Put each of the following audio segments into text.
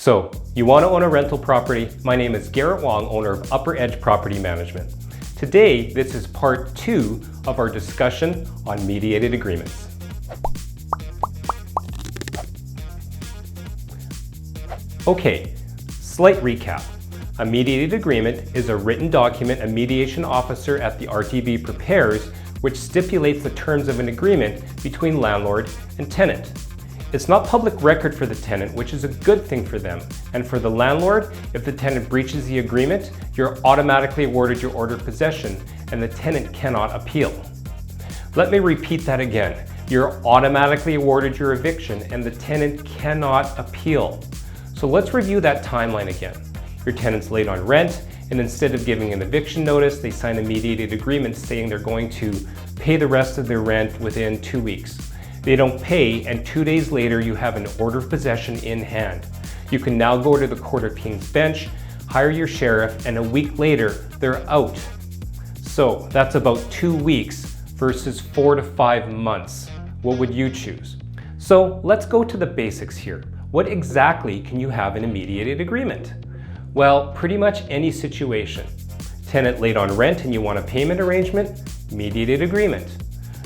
So, you want to own a rental property? My name is Garrett Wong, owner of Upper Edge Property Management. Today, this is part 2 of our discussion on mediated agreements. Okay, slight recap. A mediated agreement is a written document a mediation officer at the RTB prepares which stipulates the terms of an agreement between landlord and tenant. It's not public record for the tenant, which is a good thing for them. And for the landlord, if the tenant breaches the agreement, you're automatically awarded your order of possession and the tenant cannot appeal. Let me repeat that again. You're automatically awarded your eviction and the tenant cannot appeal. So let's review that timeline again. Your tenant's late on rent, and instead of giving an eviction notice, they sign a mediated agreement saying they're going to pay the rest of their rent within 2 weeks. They don't pay, and 2 days later you have an order of possession in hand. You can now go to the Court of King's Bench, hire your sheriff, and a week later they're out. So that's about 2 weeks versus 4 to 5 months. What would you choose? So let's go to the basics here. What exactly can you have in a mediated agreement? Well, pretty much any situation. Tenant late on rent and you want a payment arrangement? Mediated agreement.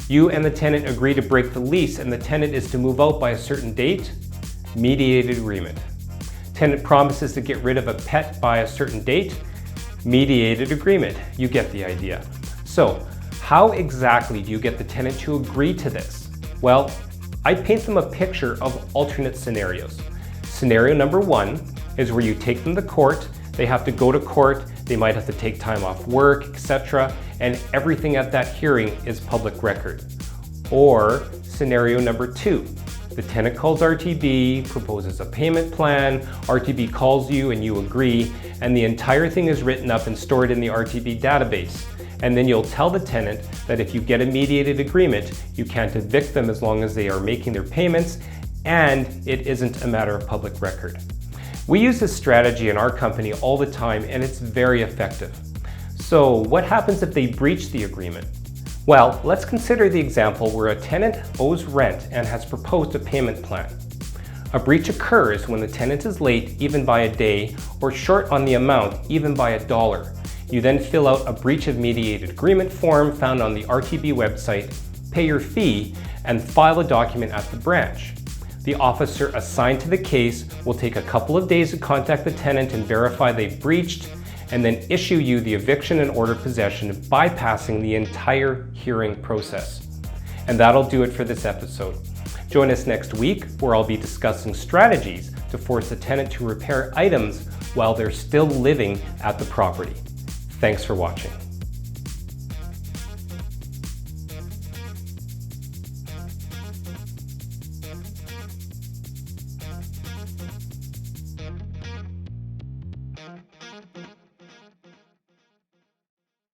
You and the tenant agree to break the lease and the tenant is to move out by a certain date? Mediated agreement. Tenant promises to get rid of a pet by a certain date? Mediated agreement. You get the idea. So, how exactly do you get the tenant to agree to this? Well, I paint them a picture of alternate scenarios. Scenario number 1 is where you take them to court, they have to go to court, they might have to take time off work, etc., and everything at that hearing is public record. Or scenario number 2, the tenant calls RTB, proposes a payment plan, RTB calls you and you agree, and the entire thing is written up and stored in the RTB database. And then you'll tell the tenant that if you get a mediated agreement, you can't evict them as long as they are making their payments, and it isn't a matter of public record. We use this strategy in our company all the time, and it's very effective. So what happens if they breach the agreement? Well, let's consider the example where a tenant owes rent and has proposed a payment plan. A breach occurs when the tenant is late even by a day or short on the amount even by $1. You then fill out a breach of mediated agreement form found on the RTB website, pay your fee, and file a document at the branch. The officer assigned to the case will take a couple of days to contact the tenant and verify they've breached, and then issue you the eviction and order of possession, bypassing the entire hearing process. And that'll do it for this episode. Join us next week where I'll be discussing strategies to force a tenant to repair items while they're still living at the property. Thanks for watching.